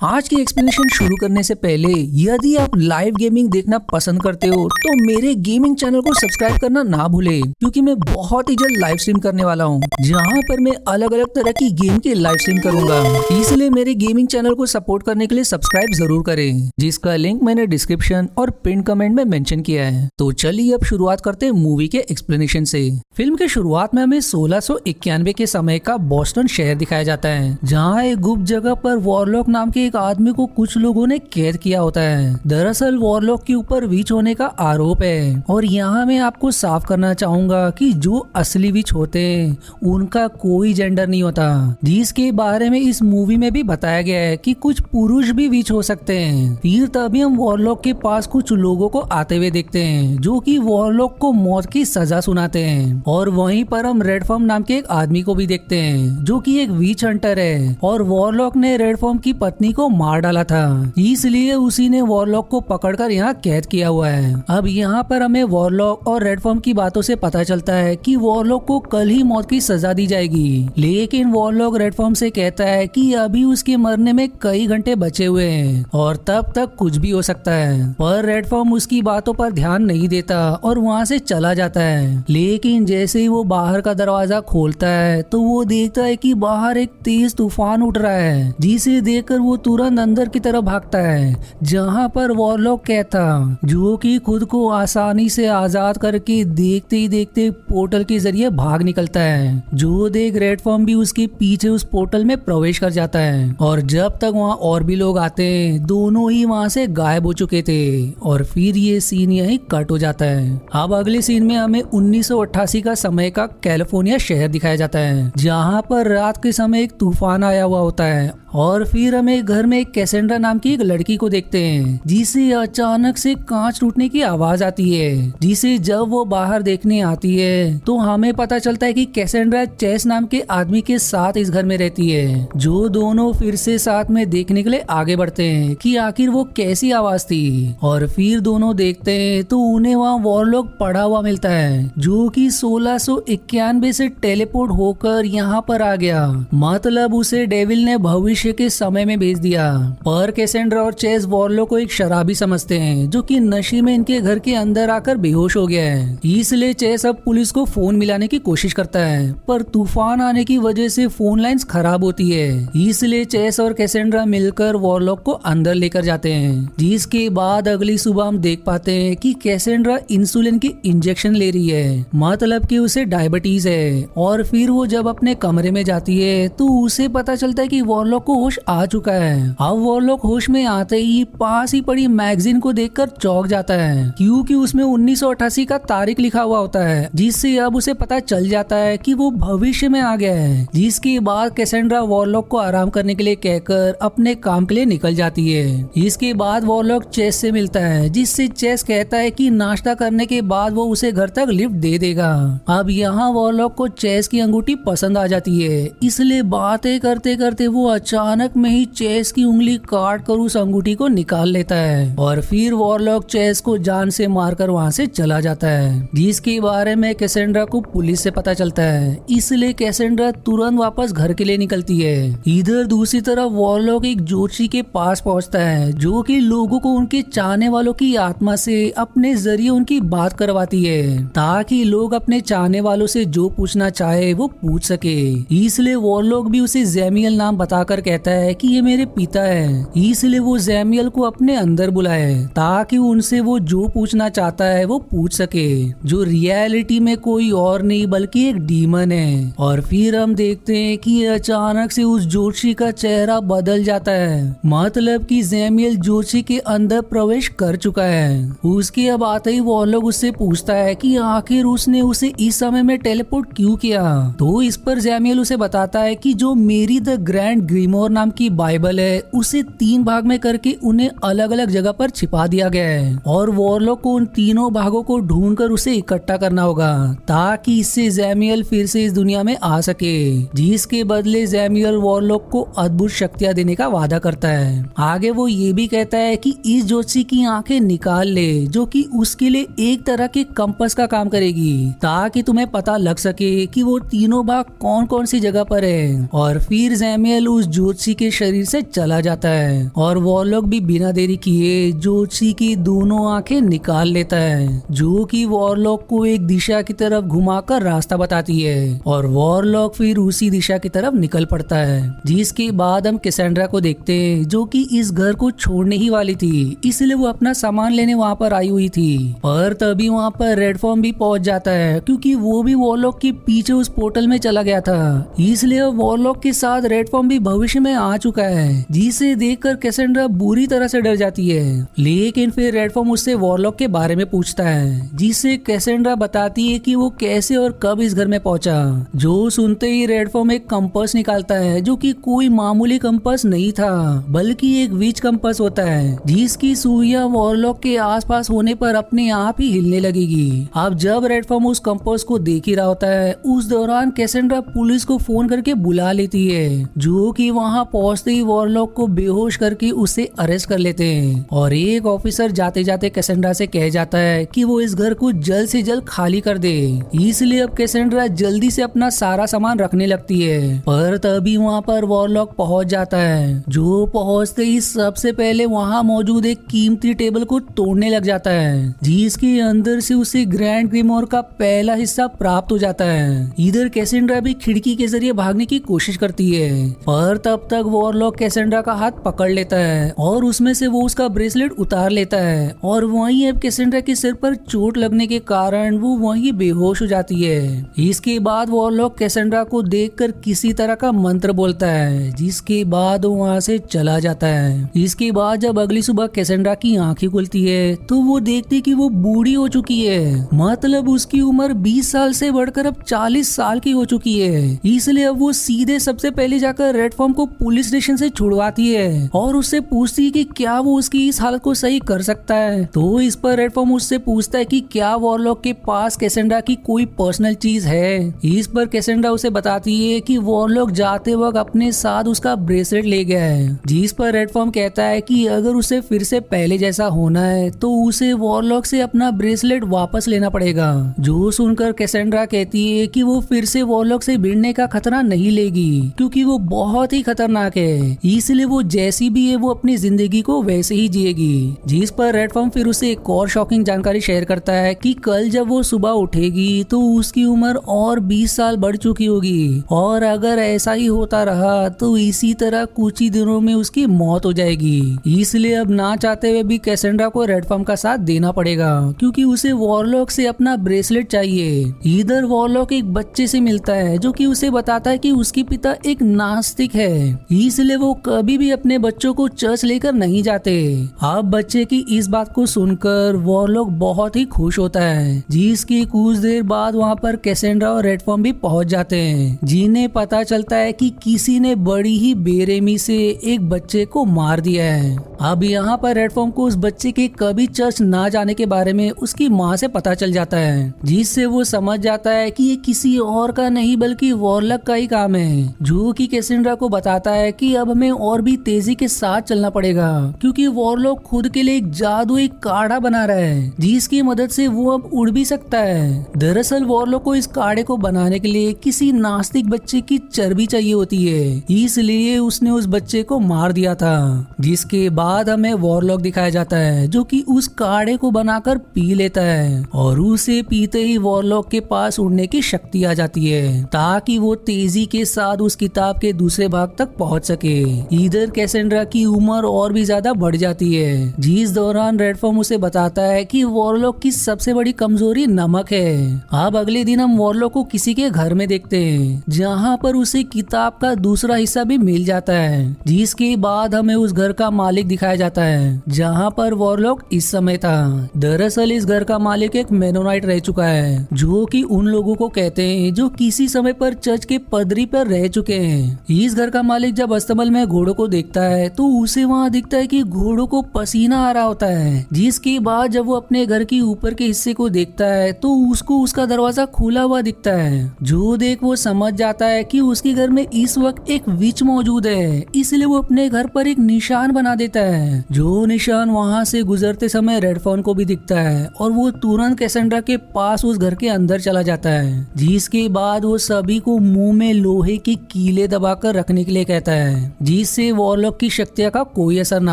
आज की एक्सप्लेनेशन शुरू करने से पहले यदि आप लाइव गेमिंग देखना पसंद करते हो तो मेरे गेमिंग चैनल को सब्सक्राइब करना ना भूले, क्योंकि मैं बहुत ही जल्द लाइव स्ट्रीम करने वाला हूँ जहाँ पर मैं अलग अलग तरह की गेम की लाइव स्ट्रीम करूंगा। इसलिए मेरे गेमिंग चैनल को सपोर्ट करने के लिए सब्सक्राइब जरूर करें, जिसका लिंक मैंने डिस्क्रिप्शन और पिन कमेंट में मेंशन किया है। तो चलिए अब शुरुआत करते हैं मूवी के एक्सप्लेनेशन से। फिल्म के शुरुआत में हमें 1691 के समय का बोस्टन शहर दिखाया जाता है, जहाँ एक गुप्त जगह पर वॉरलॉक नाम के एक आदमी को कुछ लोगों ने कैद किया होता है। दरअसल वॉरलॉक के ऊपर विच होने का आरोप है, और यहाँ मैं आपको साफ करना चाहूंगा कि जो असली विच होते हैं उनका कोई जेंडर नहीं होता, जिसके बारे में इस मूवी में भी बताया गया है कि कुछ पुरुष भी विच हो सकते हैं। फिर तभी हम वॉरलॉक के पास कुछ लोगों को आते हुए देखते हैं जो कि वॉरलॉक को मौत की सजा सुनाते हैं, और वहीं पर हम रेडफॉर्म नाम के एक आदमी को भी देखते हैं जो कि एक विच हंटर है, और वॉरलॉक ने रेडफॉर्म की पत्नी को मार डाला था, इसलिए उसी ने वॉरलॉक को पकड़कर यहाँ कैद किया हुआ है। अब यहाँ पर हमें वॉरलॉक और रेडफॉर्म की बातों से पता चलता है कि वॉरलॉक को कल ही मौत की सजा दी जाएगी, लेकिन वॉरलॉक रेडफॉर्म से कहता है कि अभी उसके मरने में कई घंटे बचे हुए हैं और तब तक कुछ भी हो सकता है। पर रेडफॉर्म उसकी बातों पर ध्यान नहीं देता और वहाँ से चला जाता है। लेकिन जैसे ही वो बाहर का दरवाजा खोलता है तो वो देखता है कि बाहर एक तेज तूफान उठ रहा है, जिसे देखकर वो तुरंत अंदर की तरफ भागता है, जहाँ पर वॉरलॉक कहता जो कि खुद को आसानी से आजाद करके देखते ही देखते पोर्टल के जरिए भाग निकलता है। जो देख रेडफॉर्म भी उसके पीछे उस पोर्टल में प्रवेश कर जाता है, और जब तक वहाँ और भी लोग आते हैं दोनों ही वहाँ से गायब हो चुके थे, और फिर ये सीन यही कट हो जाता है। अब अगले सीन में हमें 1988 का समय का कैलिफोर्निया शहर दिखाया जाता है, जहाँ पर रात के समय एक तूफान आया हुआ होता है, और फिर हमें घर में एक कैसेंड्रा नाम की एक लड़की को देखते हैं, जिसे अचानक से कांच टूटने की आवाज आती है, जिसे जब वो बाहर देखने आती है तो हमें पता चलता है कि कैसेंड्रा चेस नाम के आदमी के साथ इस घर में रहती है। जो दोनों फिर से साथ में देखने के लिए आगे बढ़ते हैं कि आखिर वो कैसी आवाज थी, और फिर दोनों देखते हैं तो उन्हें वहाँ वॉरलॉक पड़ा हुआ मिलता है, जो कि 1691 से टेलीपोर्ट होकर यहाँ पर आ गया। मतलब उसे डेविल ने भविष्य के समय में भेज दिया। पर कैसेंड्रा और चेस वॉरलॉक को एक शराबी समझते हैं, जो कि नशे में इनके घर के अंदर आकर बेहोश हो गया है। इसलिए चेस अब पुलिस को फोन मिलाने की कोशिश करता है, पर तूफान आने की वजह से फोन लाइंस खराब होती है, इसलिए चेस और कैसेंड्रा मिलकर वॉरलॉक को अंदर लेकर जाते हैं। जिसके बाद अगली सुबह हम देख पाते हैं कि कैसेंड्रा इंसुलिन की इंजेक्शन ले रही है, मतलब कि उसे डायबिटीज है। और फिर वो जब अपने कमरे में जाती है तो उसे पता चलता है कि वॉरलॉक को होश आ चुका है। अब वॉरलॉक होश में आते ही पास ही पड़ी मैगजीन को देखकर चौंक जाता है, क्योंकि उसमें 1988 का तारीख लिखा हुआ होता है, जिससे अब उसे पता चल जाता है कि वो भविष्य में आ गया है। जिसके बाद कैसेंड्रा वॉरलॉक को आराम करने के लिए कहकर अपने काम के लिए निकल जाती है। इसके बाद वॉरलॉक चेस से मिलता है, जिससे चेस कहता है कि नाश्ता करने के बाद वो उसे घर तक लिफ्ट दे देगा। अब यहाँ वॉरलॉक को चेस की अंगूठी पसंद आ जाती है, इसलिए बातें करते करते वो अचानक में ही चेस की उंगली काट कर उस अंगूठी को निकाल लेता है, और फिर वॉरलॉक चेस को जान से मारकर वहाँ से चला जाता है, जिसके बारे में कैसेंड्रा को पुलिस से पता चलता है। इसलिए कैसेंड्रा तुरंत वापस घर के लिए निकलती है। इधर दूसरी तरफ वॉरलॉक एक ज्योतिषी के पास पहुँचता है, जो कि लोगों को उनके चाहने वालों की आत्मा से अपने जरिए उनकी बात करवाती है, ताकि लोग अपने चाहने वालों से जो पूछना चाहे वो पूछ सके। इसलिए वॉरलॉक भी उसे जैमियल नाम बताकर कहता है कि ये मेरे पिता है, इसलिए वो जैमियल को अपने अंदर बुलाए ताकि उनसे वो जो पूछना चाहता है वो पूछ सके, जो रियलिटी में कोई और नहीं बल्कि एक डीमन है। और फिर हम देखते हैं कि अचानक से उस ज्योतिषी का चेहरा बदल जाता है, मतलब कि जैमियल ज्योतिषी के अंदर प्रवेश कर चुका है। उसके अब आते ही वॉरलॉक उससे पूछता है कि आखिर उसने उसे इस समय में टेलीपोर्ट क्यों किया। तो इस पर जैमियल उसे बताता है कि जो मेरी द ग्रैंड ग्रीमोर नाम की बाइबल है उसे 3 भाग में करके उन्हें अलग अलग जगह पर छिपा दिया गया है, और वॉरलॉक को उन तीनों भागों को ढूंढकर उसे इकट्ठा करना होगा, ताकि इससे जैमियल फिर से इस दुनिया में आ सके। जिसके बदले जैमियल वॉरलॉक को अद्भुत शक्तियां देने का वादा करता है। आगे वो ये भी कहता है कि इस ज्योतिषी की आंखें निकाल ले, जो कि उसके लिए एक तरह के कंपास का काम करेगी, ताकि तुम्हें पता लग सके कि वो तीनों भाग कौन कौन सी जगह पर है। और फिर जैमियल उस ज्योतिषी के शरीर से चला जाता है और वॉरलॉक भी बिना देरी किए जोशी की दोनों आंखें निकाल लेता है, जो कि वॉरलॉक को एक दिशा की तरफ घुमाकर रास्ता बताती है और वॉरलॉक फिर उसी दिशा की तरफ निकल पड़ता है। जिसके बाद हम कैसेंड्रा को देखते हैं जो कि इस घर को छोड़ने ही वाली थी, इसलिए वो अपना सामान लेने वहाँ पर आई हुई थी। पर तभी वहाँ पर रेडफॉर्म भी पहुंच जाता है क्योंकि वो भी वॉरलॉक के पीछे उस पोर्टल में चला गया था, इसलिए वॉरलॉक के साथ रेडफॉर्म भी भविष्य में आ चुका है, जिसे देखकर कैसेंड्रा बुरी तरह से डर जाती है। लेकिन फिर रेडफॉर्म उससे वॉरलॉक के बारे में पूछता है, जिससे कैसेंड्रा बताती है कि वो कैसे और कब इस घर में पहुंचा। जो सुनते ही रेडफॉर्म एक कंपास निकालता है जो कि कोई मामूली कंपास नहीं था बल्कि एक विच कंपास होता है, जिसकी सुइयां वॉरलॉक के आसपास होने पर अपने आप ही हिलने लगेगी। अब जब रेडफॉर्म उस कंपास को देख ही रहा होता है, उस दौरान कैसेंड्रा पुलिस को फोन करके बुला लेती है, जो कि वहां पहुंचते ही वॉरलॉक को बेहोश करके उसे अरेस्ट कर लेते हैं और एक ऑफिसर जाते जाते कैसेंड्रा से कह जाता है कि वो इस घर को जल्द से जल्द खाली कर दे। इसलिए अब कैसेंड्रा जल्दी से अपना सारा सामान रखने लगती है, पर तभी वहाँ पर वॉरलॉक पहुँच जाता है, जो पहुँचते ही सबसे पहले वहाँ मौजूद एक कीमती टेबल को तोड़ने लग जाता है, जिसके अंदर से उसे ग्रैंड ग्रिमोर का पहला हिस्सा प्राप्त हो जाता है। इधर कैसेंड्रा भी खिड़की के जरिए भागने की कोशिश करती है, पर तब तक वॉरलॉक कैसेंड्रा का हाथ पकड़ लेता है और उसमें से वो उसका ब्रेसलेट उतार लेता है और वहीं अब कैसेंड्रा के सिर पर चोट लगने के कारण वो वहीं बेहोश हो जाती है। इसके बाद वॉरलॉक कैसेंड्रा को देखकर किसी तरह का मंत्र बोलता है, जिसके बाद वो वहाँ से चला जाता है। इसके बाद जब अगली सुबह कैसेंड्रा की आंखें खुलती है तो वो देखती कि वो बूढ़ी हो चुकी है, मतलब उसकी उम्र 20 साल से बढ़कर अब 40 साल की हो चुकी है। इसलिए अब वो सीधे सबसे पहले जाकर रेडफॉर्म को पुलिस स्टेशन से छुड़वाती है और उससे पूछती है कि क्या वो उसकी इस हालत को सही कर सकता है। तो इस पर रेडफॉर्म उससे पूछता है कि क्या वॉरलॉक के पास कैसेंड्रा की कोई पर्सनल चीज है। इस पर कैसेंड्रा उसे बताती है कि वॉरलॉक जाते वक्त अपने साथ उसका ब्रेसलेट ले गया है, जिस पर रेडफॉर्म कहता है कि अगर उसे फिर से पहले जैसा होना है तो उसे वॉरलॉक से अपना ब्रेसलेट वापस लेना पड़ेगा। जो सुनकर कैसेंड्रा कहती है कि वो फिर से वॉरलॉक से भिड़ने का खतरा नहीं लेगी क्योंकि वो बहुत ही खतरनाक है, इसलिए वो जैसी भी है वो अपनी जिंदगी को वैसे ही जिएगी। जिस पर रेडफॉर्म फिर उसे एक और शॉकिंग जानकारी शेयर करता है कि कल जब वो सुबह उठेगी तो उसकी उम्र और 20 साल बढ़ चुकी होगी और अगर ऐसा ही होता रहा तो इसी तरह कुछ ही दिनों में उसकी मौत हो जाएगी। इसलिए अब ना चाहते हुए भी कैसेंड्रा को रेडफॉर्म का साथ देना पड़ेगा क्योंकि उसे वॉरलॉक से अपना ब्रेसलेट चाहिए। इधर वॉरलॉक एक बच्चे से मिलता है जो कि उसे बताता है कि उसके पिता एक नास्तिक है, इसलिए वो कभी भी अपने बच्चों को चर्च लेकर नहीं जाते। अब बच्चे की इस बात को सुनकर वॉरलॉक बहुत ही खुश होता है, जिसकी कुछ देर बाद वहाँ पर कैसेंड्रा और रेडफॉर्म भी पहुँच जाते हैं, जिन्हें पता चलता है कि किसी ने बड़ी ही बेरहमी से एक बच्चे को मार दिया है। अब यहाँ पर रेडफॉर्म को उस बच्चे के कभी चर्च ना जाने के बारे में उसकी माँ से पता चल जाता है, जिससे वो समझ जाता है कि ये किसी और का नहीं बल्कि वॉरलॉक का ही काम है, जो कि कैसेंड्रा को बताता है कि अब हमें और भी तेजी के साथ चलना पड़ेगा क्योंकि वॉरलॉक खुद के लिए एक जादुई काढ़ा बना रहा है, जिसकी मदद से वो अब उड़ भी सकता है। दरअसल वॉरलॉक को इस काढ़े को बनाने के लिए किसी नास्तिक बच्चे की चर्बी चाहिए होती है, इसलिए उसने उस बच्चे को मार दिया था। जिसके बाद हमें वॉरलॉक दिखाया जाता है जो कि उस काढ़े को बनाकर पी लेता है और उसे पीते ही वॉरलॉक के पास उड़ने की शक्ति आ जाती है ताकि वो तेजी के साथ उस किताब के दूसरे भाग तक पहुंच सके। इधर कैसेंड्रा की उम्र और भी ज्यादा बढ़ जाती है, जिस दौरान रेडफॉर्म उसे बताता है कि वॉरलॉक की सबसे बड़ी कमजोरी नमक है। अब अगले दिन हम वॉरलॉक को किसी के घर में देखते हैं जहाँ पर उसे किताब का दूसरा हिस्सा भी मिल जाता है, जिसके बाद हमें उस घर का मालिक दिखाया जाता है जहाँ पर वॉरलॉक इस समय था। दरअसल इस घर का मालिक एक मेनोनाइट रह चुका है, जो कि उन लोगों को कहते हैं जो किसी समय पर चर्च के पदरी पर रह चुके हैं। इस घर का मालिक जब अस्तबल में घोड़ों को देखता है तो उसे वहाँ दिखता है कि घोड़ों को पसीना आ रहा होता है, जिसके बाद जब वो अपने घर के ऊपर के हिस्से को देखता है तो उसको उसका दरवाजा खुला हुआ दिखता है, जो देख वो समझ जाता है कि उसके घर में इस वक्त एक विच मौजूद है, इसलिए वो अपने घर पर एक निशान बना देता है, जो निशान वहाँ से गुजरते समय रेडफॉर्म को भी दिखता है और वो तुरंत कैसेंड्रा के पास उस घर के अंदर चला जाता है, जिसके बाद वो सभी को मुंह में लोहे की कीले दबाकर रखने के लिए कहता है। जिससे वॉरलॉक की शक्तियां का कोई असर ना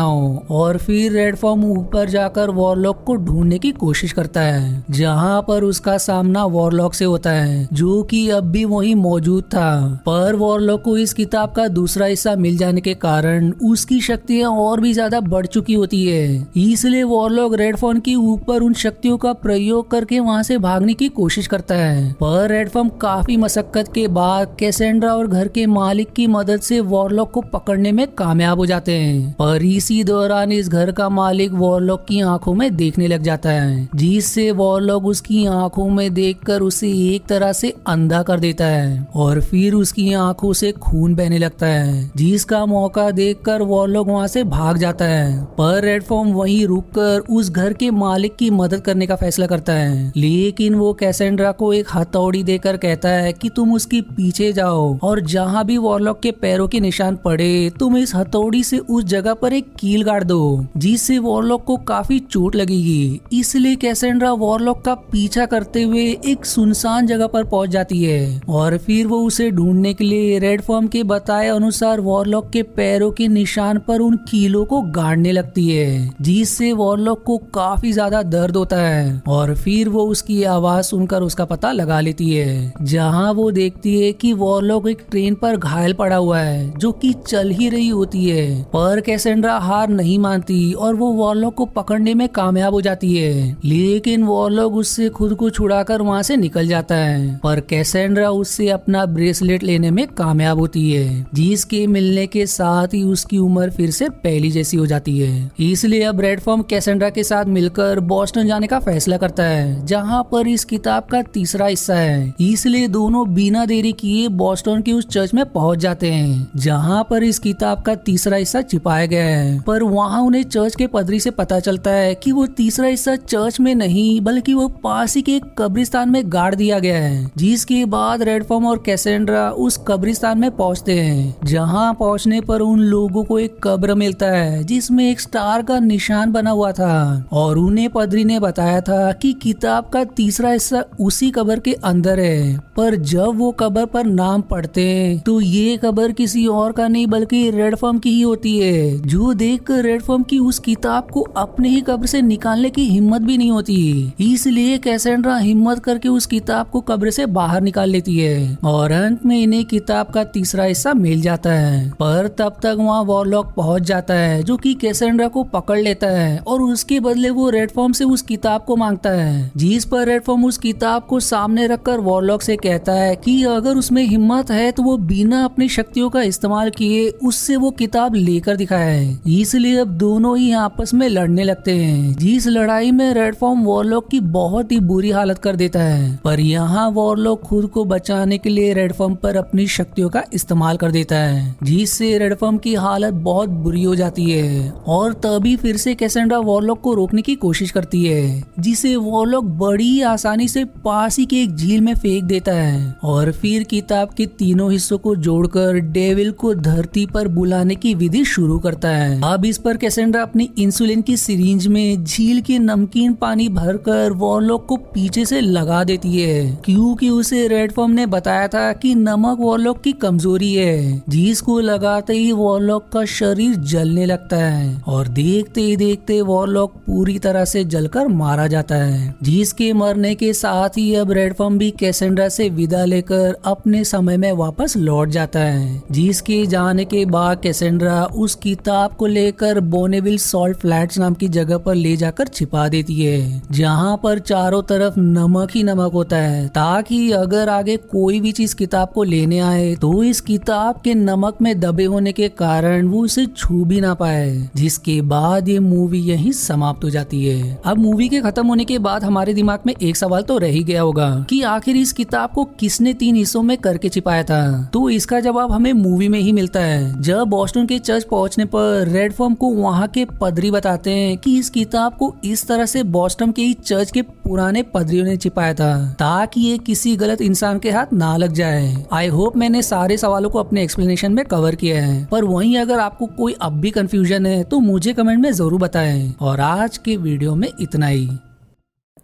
हो। और फिर रेडफॉर्म ऊपर जाकर वॉरलॉक को ढूंढने की कोशिश करता है, जहाँ पर उसका सामना वॉरलॉक से होता है, जो कि अब भी वही मौजूद था। पर वॉरलॉक को इस किताब का दूसरा हिस्सा मिल जाने के कारण उसकी शक्तियां और भी ज्यादा बढ़ चुकी होती है। इसलिए वॉरलॉक रेडफॉर्म के ऊपर उन शक्तियों का प्रयोग करके वहाँ से भागने की कोशिश करता है। पर रेडफॉर्म काफी मशक्कत के बाद कैसेंड्रा और घर के मालिक की मदद से वॉरलॉक को पकड़ने में कामयाब हो जाते हैं। पर इसी दौरान इस घर का मालिक वॉरलॉक की आंखों में देखने लग जाता है, जिससे वॉरलॉक उसकी आंखों में देखकर उसे एक तरह से अंधा कर देता है और फिर उसकी आंखों से खून बहने लगता है, जिसका मौका देखकर वॉरलॉक वहाँ से भाग जाता है। पर रेडफॉर्म वहीं रुककर उस घर के मालिक की मदद करने का फैसला करता है, लेकिन वो कैसेंड्रा को एक हथौड़ी देकर कहता है कि तुम उसके पीछे जाओ और जहाँ भी वॉरलॉक के पैरों के निशान पड़े तुम इस हथौड़ी से उस जगह पर एक कील गाड़ दो, जिससे वॉरलॉक को काफी चोट लगेगी। इसलिए कैसेंड्रा वॉरलॉक का पीछा करते हुए एक सुनसान जगह पर पहुंच जाती है और फिर वो उसे ढूंढने के लिए रेडफॉर्म के बताए अनुसार वॉरलॉक के पैरों के निशान पर उन कीलों को गाड़ने लगती है, जिससे वॉरलॉक को काफी ज्यादा दर्द होता है। और फिर वो उसकी आवाज सुनकर उसका पता लगा लेती है, जहाँ वो देखती है कि वॉरलॉक एक ट्रेन पर घायल पड़ा हुआ है जो कि चल ही रही होती है। पर कैसेंड्रा हार नहीं मानती और वो वॉरलॉक को पकड़ने में कामयाब हो जाती है, लेकिन वॉरलॉक उससे खुद को छुड़ाकर वहाँ से निकल जाता है। पर कैसेंड्रा उससे अपना ब्रेसलेट लेने में कामयाब होती है, जिसके मिलने के साथ ही उसकी उम्र फिर से पहली जैसी हो जाती है। इसलिए अब रेडफॉर्म कैसेंड्रा के साथ मिलकर बॉस्टन जाने का फैसला करता है, जहाँ पर इस किताब का तीसरा हिस्सा है। इसलिए दोनों बिना देरी किए बॉस्टन के उस चर्च में पहुंच जाते हैं, जहाँ पर इस किताब का तीसरा हिस्सा छिपाया गया है। पर वहाँ उन्हें चर्च के पदरी से पता चलता है कि वो तीसरा हिस्सा चर्च में नहीं बल्कि वो पास ही के एक कब्रिस्तान में गाड़ दिया गया है। जिसके बाद रेडफॉर्म और कैसेंड्रा उस कब्रिस्तान में पहुंचते हैं, जहां पहुंचने पर उन लोगों को एक कब्र मिलता है जिसमें एक स्टार का निशान बना हुआ था और उन्हें पदरी ने बताया था कि किताब का तीसरा हिस्सा उसी कब्र के अंदर है। पर जब वो कब्र पर नाम पढ़ते हैं तो ये कब्र किसी और का नहीं बल्कि रेडफॉर्म की ही होती है, जो देखकर रेडफॉर्म की उस किताब को अपने ही कब्र से निकालने की हिम्मत भी नहीं होती। इसलिए कैसेंड्रा हिम्मत करके उस किताब को कब्र से बाहर निकाल लेती है और अंत में इन्हें किताब का तीसरा हिस्सा मिल जाता है। पर तब तक वहाँ वॉरलॉक पहुंच जाता है, जो कि कैसेंड्रा को पकड़ लेता है और उसके बदले वो रेडफॉर्म से उस किताब को मांगता है। जिस पर रेडफॉर्म उस किताब को सामने रखकर वॉरलॉक से कहता है कि अगर उसमें हिम्मत है तो वो बिना अपनी शक्तियों का इस्तेमाल किए उससे वो किताब लेकर दिखाए। इसलिए अब दोनों ही आपस में लड़ने लगते हैं, जिस लड़ाई में रेडफॉर्म वॉरलॉक की बहुत ही बुरी हालत कर देता है। पर यहाँ वॉरलॉक खुद को बचाने के लिए रेडफॉर्म पर अपनी शक्तियों का इस्तेमाल कर देता है, जिससे रेडफॉर्म की हालत बहुत बुरी हो जाती है। और तभी फिर से कैसेंड्रा वॉरलॉक को रोकने की कोशिश करती है, जिसे वॉरलॉक बड़ी आसानी से पास ही के एक झील में फेंक देता है और फिर किताब के तीनों हिस्सों को जोड़कर डेविल को धरती पर बुलाने की विधि शुरू करता है। अब इस पर कैसेंड्रा अपनी इंसुलिन की सिरिंज में झील के नमकीन पानी भरकर वॉरलॉक को पीछे से लगा देती है, क्योंकि उसे रेडफॉर्म ने बताया था कि नमक वॉरलॉक की कमजोरी है, जिसको लगाते ही वॉरलॉक का शरीर जलने लगता है और देखते ही देखते वॉरलॉक पूरी तरह से जलकर मारा जाता है। जिसके मरने के साथ ही अब रेडफॉर्म भी कैसेंड्रा से विदा लेकर अपने समय में वापस लौट जाता है। जिसके जाने के बाद कैसेंड्रा उस किताब को लेकर बोनेविल सॉल्ट फ्लैट्स नाम की जगह पर ले जाकर छिपा देती है, जहाँ पर चारों तरफ नमक ही नमक होता है, ताकि अगर आगे कोई भी चीज किताब को लेने आए तो इस किताब के नमक में दबे होने के कारण वो उसे छू भी ना पाए। जिसके बाद ये मूवी यहीं समाप्त हो जाती है। अब मूवी के खत्म होने के बाद हमारे दिमाग में एक सवाल तो रह ही गया होगा कि आखिर इस किताब को किसने 3 हिस्सों में करके छिपाया था। तो इसका जवाब हमें मूवी में ही मिलता है। जब बॉस्टन के चर्च पहुंचने पर रेडफॉर्म को वहाँ के पदरी बताते हैं कि इस किताब को इस तरह से बॉस्टन के ही चर्च के पुराने पदरियों ने छिपाया था, ताकि ये किसी गलत इंसान के हाथ ना लग जाए। आई होप मैंने सारे सवालों को अपने एक्सप्लेनेशन में कवर किया है, पर वहीं अगर आपको कोई अब भी कंफ्यूजन है तो मुझे कमेंट में जरूर बताएं। और आज के वीडियो में इतना ही।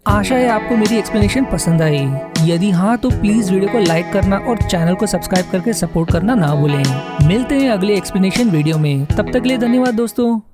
आशा है आपको मेरी एक्सप्लेनेशन पसंद आई। यदि हाँ तो प्लीज वीडियो को लाइक करना और चैनल को सब्सक्राइब करके सपोर्ट करना ना भूलें। मिलते हैं अगले एक्सप्लेनेशन वीडियो में, तब तक के लिए धन्यवाद दोस्तों।